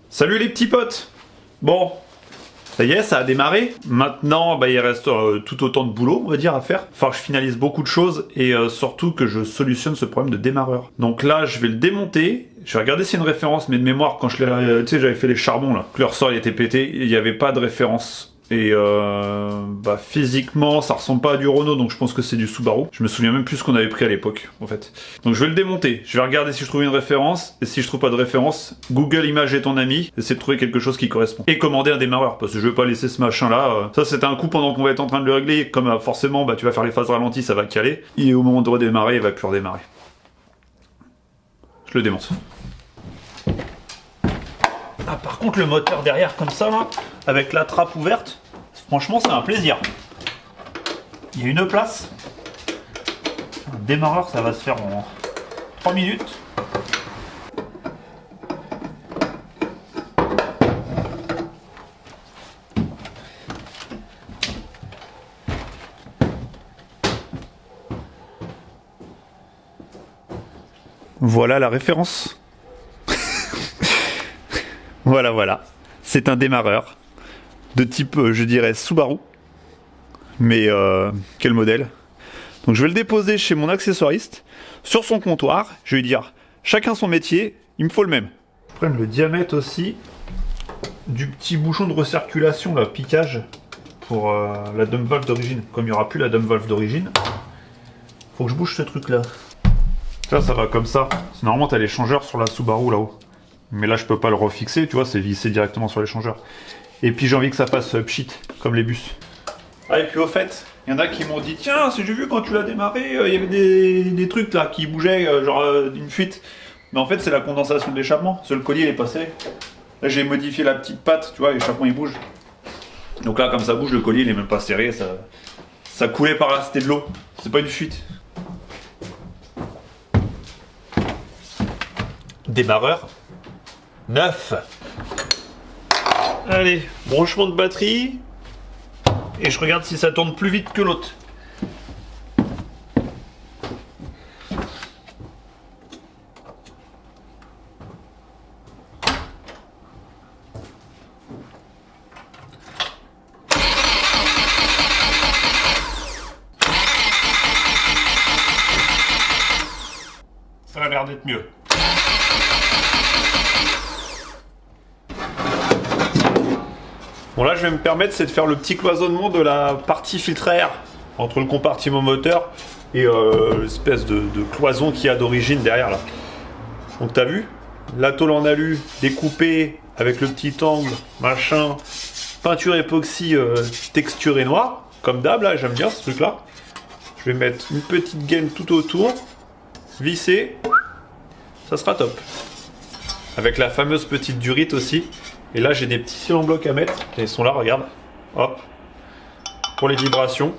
Salut les petits potes. Bon, ça y est, ça a démarré. Maintenant, il reste tout autant de boulot, on va dire, à faire. Enfin, je finalise beaucoup de choses et surtout que je solutionne ce problème de démarreur. Donc là, je vais le démonter. Je vais regarder s'il y a une référence, mais de mémoire, quand je l'ai, tu sais, j'avais fait les charbons là, que le ressort il était pété, il n'y avait pas de référence. Et physiquement, ça ressemble pas à du Renault, donc je pense que c'est du Subaru. Je me souviens même plus ce qu'on avait pris à l'époque, en fait. Donc je vais le démonter. Je vais regarder si je trouve une référence. Et si je trouve pas de référence, Google Images est ton ami. Essayer de trouver quelque chose qui correspond. Et commander un démarreur, parce que je vais pas laisser ce machin-là. Ça, c'était un coup pendant qu'on va être en train de le régler. Comme forcément, tu vas faire les phases ralenties, ça va caler. Et au moment de redémarrer, il va plus redémarrer. Je le démonte. Ah, par contre, le moteur derrière, comme ça, là, avec la trappe ouverte, franchement, c'est un plaisir. Il y a une place. Un démarreur, ça va se faire en 3 minutes. Voilà la référence. Voilà. C'est un démarreur de type, je dirais, Subaru. Mais quel modèle. Donc je vais le déposer chez mon accessoiriste, sur son comptoir. Je vais lui dire, chacun son métier, il me faut le même. Je prends le diamètre aussi du petit bouchon de recirculation, là, piquage, pour la dump valve d'origine. Comme il n'y aura plus la dump valve d'origine, faut que je bouge ce truc-là. Ça va comme ça. Normalement, tu as l'échangeur sur la Subaru là-haut. Mais là, je peux pas le refixer, tu vois, c'est vissé directement sur l'échangeur. Et puis, j'ai envie que ça passe pchit, comme les bus. Ah, et puis au fait, il y en a qui m'ont dit, tiens, j'ai vu quand tu l'as démarré, il y avait des trucs là qui bougeaient, genre une fuite. Mais en fait, c'est la condensation de l'échappement. Parce que le collier, il est passé. Là, j'ai modifié la petite patte, tu vois, l'échappement, il bouge. Donc là, comme ça bouge, le collier, il est même pas serré, ça coulait par là, c'était de l'eau. C'est pas une fuite. Démarreur neuf. Allez, branchement de batterie. Et je regarde si ça tourne plus vite que l'autre. Ça a l'air d'être mieux. Bon là je vais me permettre c'est de faire le petit cloisonnement de la partie filtre à air entre le compartiment moteur et l'espèce de cloison qu'il y a d'origine derrière là. Donc t'as vu, la tôle en alu découpée avec le petit angle, machin, peinture époxy texturée noire, comme d'hab là, j'aime bien ce truc là. Je vais mettre une petite gaine tout autour, visser, ça sera top. Avec la fameuse petite durite aussi. Et là, j'ai des petits cils en bloc à mettre. Et ils sont là, regarde. Hop. Pour les vibrations.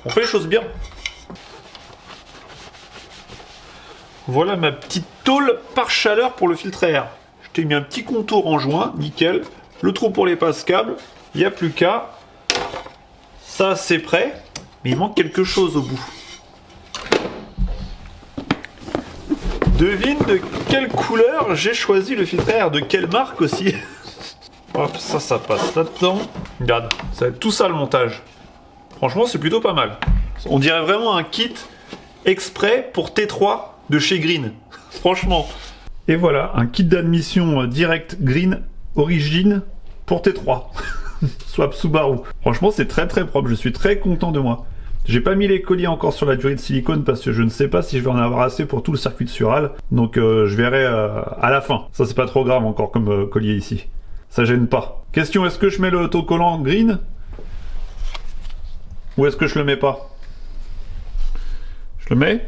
On fait les choses bien. Voilà ma petite tôle par chaleur pour le filtre à air. Je t'ai mis un petit contour en joint, nickel. Le trou pour les passes-câbles. Il n'y a plus qu'à. Ça, c'est prêt. Mais il manque quelque chose au bout. Devine de quelle couleur j'ai choisi le filtre à air. De quelle marque aussi. Hop, ça passe là-dedans. Regarde, ça va être tout ça le montage. Franchement, c'est plutôt pas mal. On dirait vraiment un kit exprès pour T3 de chez Green. Franchement. Et voilà, un kit d'admission direct green origine pour T3. Swap Subaru. Franchement, c'est très très propre, je suis très content de moi. J'ai pas mis les colliers encore sur la durée de silicone parce que je ne sais pas si je vais en avoir assez pour tout le circuit de Sural. Donc je verrai à la fin. Ça c'est pas trop grave encore comme collier ici. Ça gêne pas. Question, est-ce que je mets le autocollant green? Ou est-ce que je le mets pas? Je le mets?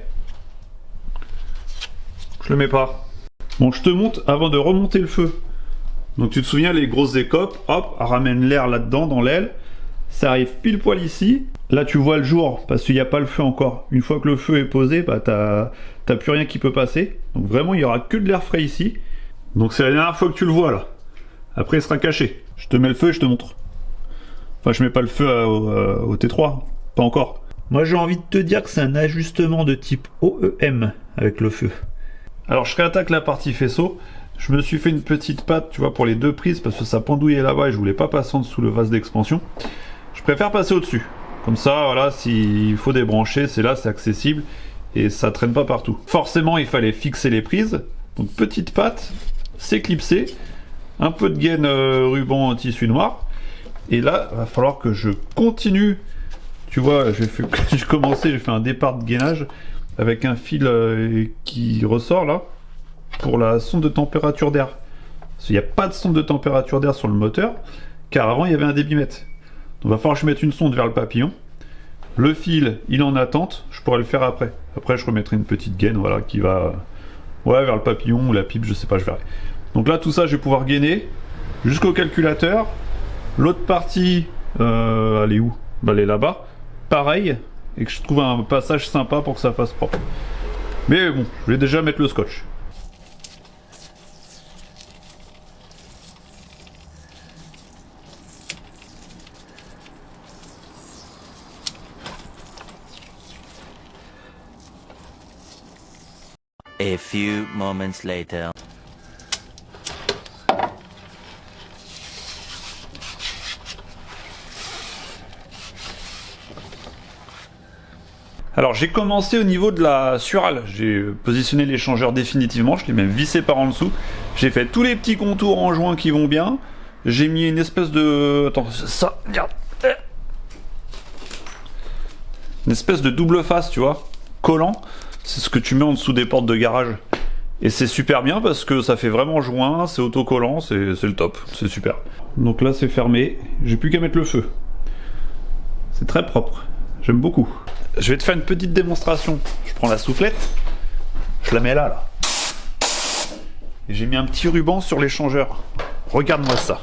Je le mets pas. Bon, je te montre avant de remonter le feu. Donc tu te souviens, les grosses écopes, hop, ramène l'air là-dedans, dans l'aile. Ça arrive pile poil ici. Là, tu vois le jour, parce qu'il n'y a pas le feu encore. Une fois que le feu est posé, bah, t'as plus rien qui peut passer. Donc vraiment, il n'y aura que de l'air frais ici. Donc c'est la dernière fois que tu le vois, là. Après, il sera caché. Je te mets le feu et je te montre. Enfin, je mets pas le feu au T3. Pas encore. Moi, j'ai envie de te dire que c'est un ajustement de type OEM avec le feu. Alors, je réattaque la partie faisceau. Je me suis fait une petite patte, tu vois, pour les deux prises, parce que ça pendouillait là-bas et je voulais pas passer en dessous le vase d'expansion. Je préfère passer au-dessus. Comme ça, voilà, s'il faut débrancher, c'est là, c'est accessible et ça traîne pas partout. Forcément, il fallait fixer les prises. Donc, petite patte, c'est clipsé. Un peu de gaine ruban en tissu noir. Et là, il va falloir que je continue. Tu vois, j'ai commencé, j'ai fait un départ de gainage avec un fil qui ressort là pour la sonde de température d'air. Il n'y a pas de sonde de température d'air sur le moteur, car avant il y avait un débitmètre. Donc il va falloir que je mette une sonde vers le papillon. Le fil, il est en attente, je pourrais le faire après. Après je remettrai une petite gaine, voilà, qui va vers le papillon ou la pipe, je sais pas, je verrai. Donc là tout ça je vais pouvoir gainer jusqu'au calculateur. L'autre partie, elle est où? Bah, elle est là-bas. Pareil, et que je trouve un passage sympa pour que ça fasse propre. Mais bon, je vais déjà mettre le scotch. A few moments later. Alors j'ai commencé au niveau de la Sural, j'ai positionné l'échangeur définitivement, je l'ai même vissé par en dessous, j'ai fait tous les petits contours en joint qui vont bien, j'ai mis une espèce de... Attends, ça, regarde. Une espèce de double face, tu vois, collant, c'est ce que tu mets en dessous des portes de garage. Et c'est super bien parce que ça fait vraiment joint, c'est autocollant, c'est le top, c'est super. Donc là c'est fermé, j'ai plus qu'à mettre le feu. C'est très propre, j'aime beaucoup. Je vais te faire une petite démonstration. Je prends la soufflette, je la mets là. Et j'ai mis un petit ruban sur l'échangeur. Regarde-moi ça.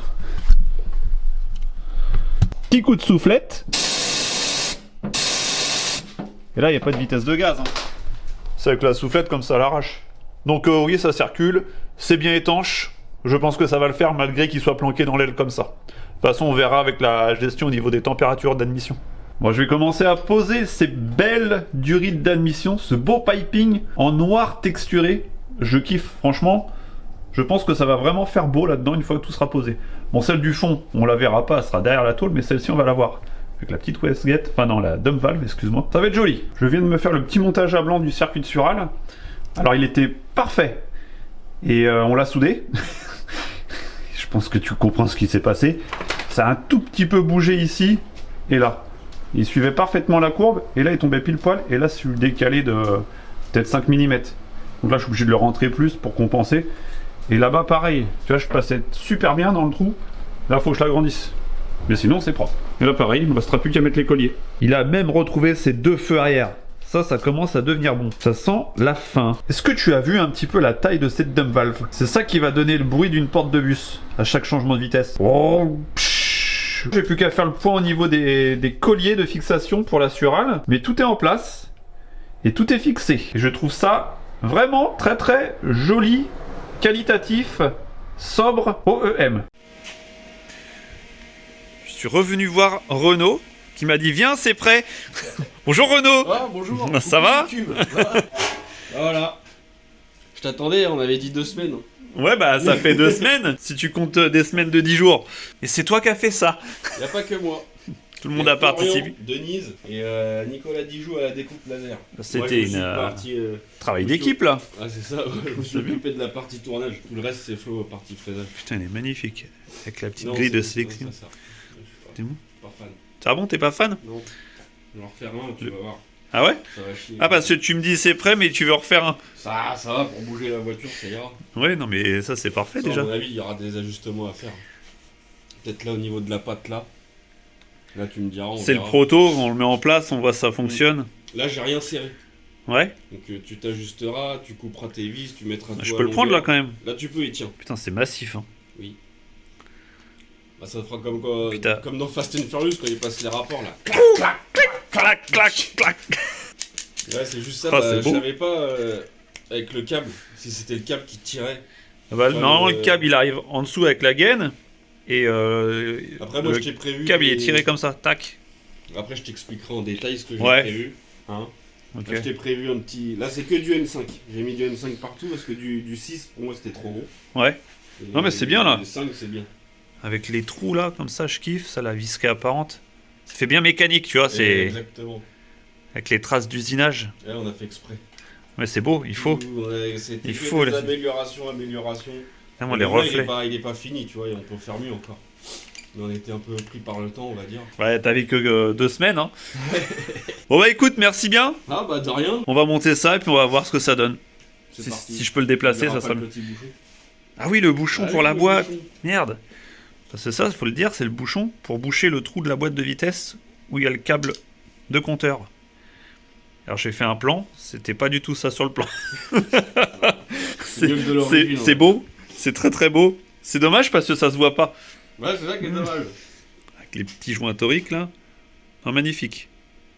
Petit coup de soufflette. Et là, il n'y a pas de vitesse de gaz. Hein. C'est avec la soufflette comme ça à l'arrache. Donc oui, ça circule. C'est bien étanche. Je pense que ça va le faire malgré qu'il soit planqué dans l'aile comme ça. De toute façon, on verra avec la gestion au niveau des températures d'admission. Bon, je vais commencer à poser ces belles durites d'admission, ce beau piping en noir texturé. Je kiffe, franchement. Je pense que ça va vraiment faire beau là-dedans une fois que tout sera posé. Bon, celle du fond, on la verra pas, elle sera derrière la tôle, mais celle-ci, on va la voir. Avec la petite wastegate, enfin non, la dump valve, excuse-moi. Ça va être joli. Je viens de me faire le petit montage à blanc du circuit de Sural. Alors, il était parfait. Et on l'a soudé. Je pense que tu comprends ce qui s'est passé. Ça a un tout petit peu bougé ici et là. Il suivait parfaitement la courbe, et là il tombait pile poil, et là je suis décalé de peut-être 5 mm. Donc là je suis obligé de le rentrer plus pour compenser. Et là-bas pareil, tu vois, je passais super bien dans le trou, là il faut que je l'agrandisse. Mais sinon c'est propre. Et là pareil, il ne me restera plus qu'à mettre les colliers. Il a même retrouvé ses deux feux arrière. Ça commence à devenir bon. Ça sent la fin. Est-ce que tu as vu un petit peu la taille de cette dump valve? C'est ça qui va donner le bruit d'une porte de bus à chaque changement de vitesse. Oh, j'ai plus qu'à faire le point au niveau des colliers de fixation pour la Sural, mais tout est en place et tout est fixé. Et je trouve ça vraiment très très joli, qualitatif, sobre, OEM. Je suis revenu voir Renaud qui m'a dit viens, c'est prêt. Bonjour Renaud. Ah bonjour. Ça va? Voilà. Je t'attendais, on avait dit 2 semaines. Ouais, bah ça fait 2 semaines, si tu comptes des semaines de 10 jours. Et c'est toi qui as fait ça. Y a pas que moi. Tout le monde a participé. Denise et Nicolas Dijoux à la découpe laser. C'était travail d'équipe là. Ah c'est ça, ouais, je me suis occupé de la partie tournage. Tout le reste c'est Flo, partie fraisage. Putain, elle est magnifique. Avec la petite grille de sélection. Ça. T'es bon? Pas fan. Ah bon, t'es pas fan? Non. Je vais en refaire un, tu vas voir. Ah ouais? Ça va chier. Ah parce que tu me dis c'est prêt mais tu veux refaire un. Ça va, pour bouger la voiture, ça ira. Ouais, non mais ça c'est parfait Ça, déjà. À mon avis, il y aura des ajustements à faire. Peut-être là au niveau de la patte là. Là tu me diras. C'est le proto, on le met en place, on voit si ça fonctionne. Là j'ai rien serré. Ouais. Donc tu t'ajusteras, tu couperas tes vis, tu mettras tout Je à peux le prendre là longueur. quand même. Là tu peux, il tient. Putain, c'est massif. Hein. Oui. Bah ça fera comme, Putain. comme dans Fast and Furious quand ils passent les rapports là. Clac, clac, clac. Ouais, c'est juste ça, Ah, bah, c'est je beau. savais pas avec le câble, si c'était le câble qui tirait. Ah bah, Ouais, normalement, le- le câble il arrive en dessous avec la gaine. Et Après moi le je t'ai prévu. câble il est des- tiré comme ça, tac. Après je t'expliquerai en détail ce que j'ai Ouais. prévu. Hein. Ok. Là, je t'ai prévu un petit. Là c'est que du N5. J'ai mis du N5 partout parce que du 6 pour moi c'était trop gros. Ouais. Et Non, mais c'est bien, là. Le 5 c'est bien. Avec les trous là, comme ça, je kiffe. Ça, la vis apparente. Ça fait bien mécanique, tu vois. C'est Exactement. avec les traces d'usinage. Et là on a fait exprès. Ouais, c'est beau, il faut. C'était Il que faut, des là. améliorations. Vraiment, les Le moment, reflets. Il est pas fini, tu vois, et on peut faire mieux encore. Mais on était un peu pris par le temps, on va dire. Ouais, t'avais que 2 semaines. Hein. Bon bah écoute, merci bien. Ah bah de rien. On va monter ça et puis on va voir ce que ça donne. C'est Si, parti. si je peux le déplacer, On verra ça pas sera le mieux. petit bouchon. Ah oui, le bouchon Ah pour oui, la le boîte. bouchon. Merde. C'est ça, il faut le dire, c'est le bouchon pour boucher le trou de la boîte de vitesse où il y a le câble de compteur. Alors j'ai fait un plan, c'était pas du tout ça sur le plan. mieux que de l'origine, c'est ouais. beau, c'est très très beau. C'est dommage parce que ça se voit pas. Ouais, c'est ça qui est dommage. Avec les petits joints toriques là. Non, magnifique.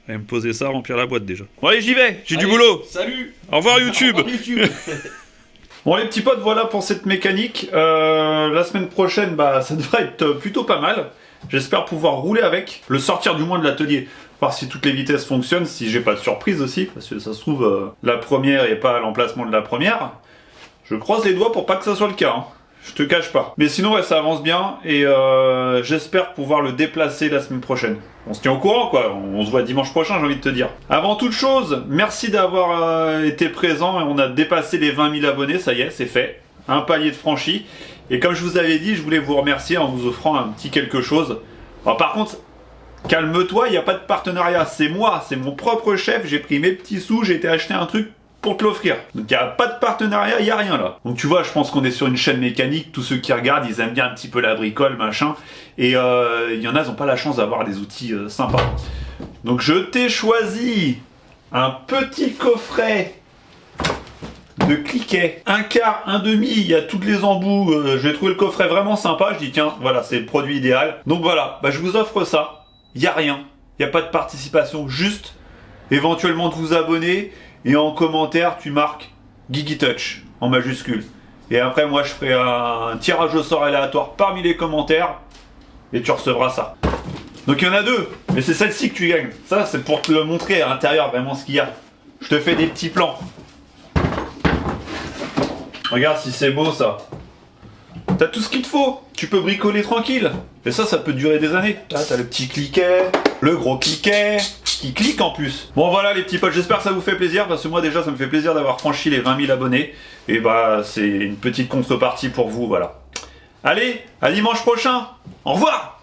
Je vais me poser ça, remplir la boîte déjà. Bon allez, j'y vais, j'ai du Allez, boulot. Salut. Au revoir YouTube. Au revoir, YouTube. Bon les petits potes, voilà pour cette mécanique. La semaine prochaine, bah ça devrait être plutôt pas mal. J'espère pouvoir rouler avec, le sortir du moins de l'atelier, voir si toutes les vitesses fonctionnent, si j'ai pas de surprise aussi, parce que ça se trouve la première est pas à l'emplacement de la première. Je croise les doigts pour pas que ça soit le cas, hein. Je te cache pas. Mais sinon ouais, ça avance bien et j'espère pouvoir le déplacer la semaine prochaine. On se tient au courant quoi, on se voit dimanche prochain j'ai envie de te dire. Avant toute chose, merci d'avoir été présent et on a dépassé les 20 000 abonnés, ça y est, c'est fait. Un palier de franchi. Et comme je vous avais dit, je voulais vous remercier en vous offrant un petit quelque chose. Alors, par contre, calme-toi, il n'y a pas de partenariat, c'est moi, c'est mon propre chef, j'ai pris mes petits sous, j'ai été acheter un truc pour te l'offrir. Donc il n'y a pas de partenariat, il n'y a rien là. Donc tu vois, je pense qu'on est sur une chaîne mécanique, tous ceux qui regardent, ils aiment bien un petit peu la bricole, machin. Et il y en a, ils n'ont pas la chance d'avoir des outils sympas. Donc je t'ai choisi un petit coffret de cliquet. Un quart, un demi, il y a toutes les embouts. J'ai trouvé le coffret vraiment sympa, je dis tiens, voilà, c'est le produit idéal. Donc voilà, bah, je vous offre ça. Il n'y a rien, il n'y a pas de participation, juste éventuellement de vous abonner. Et en commentaire, tu marques Geeky Touch en majuscule. Et après, moi, je ferai un tirage au sort aléatoire parmi les commentaires. Et tu recevras ça. Donc il y en a deux. Mais c'est celle-ci que tu gagnes. Ça, c'est pour te le montrer à l'intérieur vraiment ce qu'il y a. Je te fais des petits plans. Regarde si c'est beau ça. T'as tout ce qu'il te faut. Tu peux bricoler tranquille. Et ça peut durer des années. Là, t'as le petit cliquet, le gros cliquet, qui clique en plus. Bon voilà les petits potes, j'espère que ça vous fait plaisir, parce que moi déjà ça me fait plaisir d'avoir franchi les 20 000 abonnés. Et bah c'est une petite contrepartie pour vous, voilà. Allez, à dimanche prochain. Au revoir.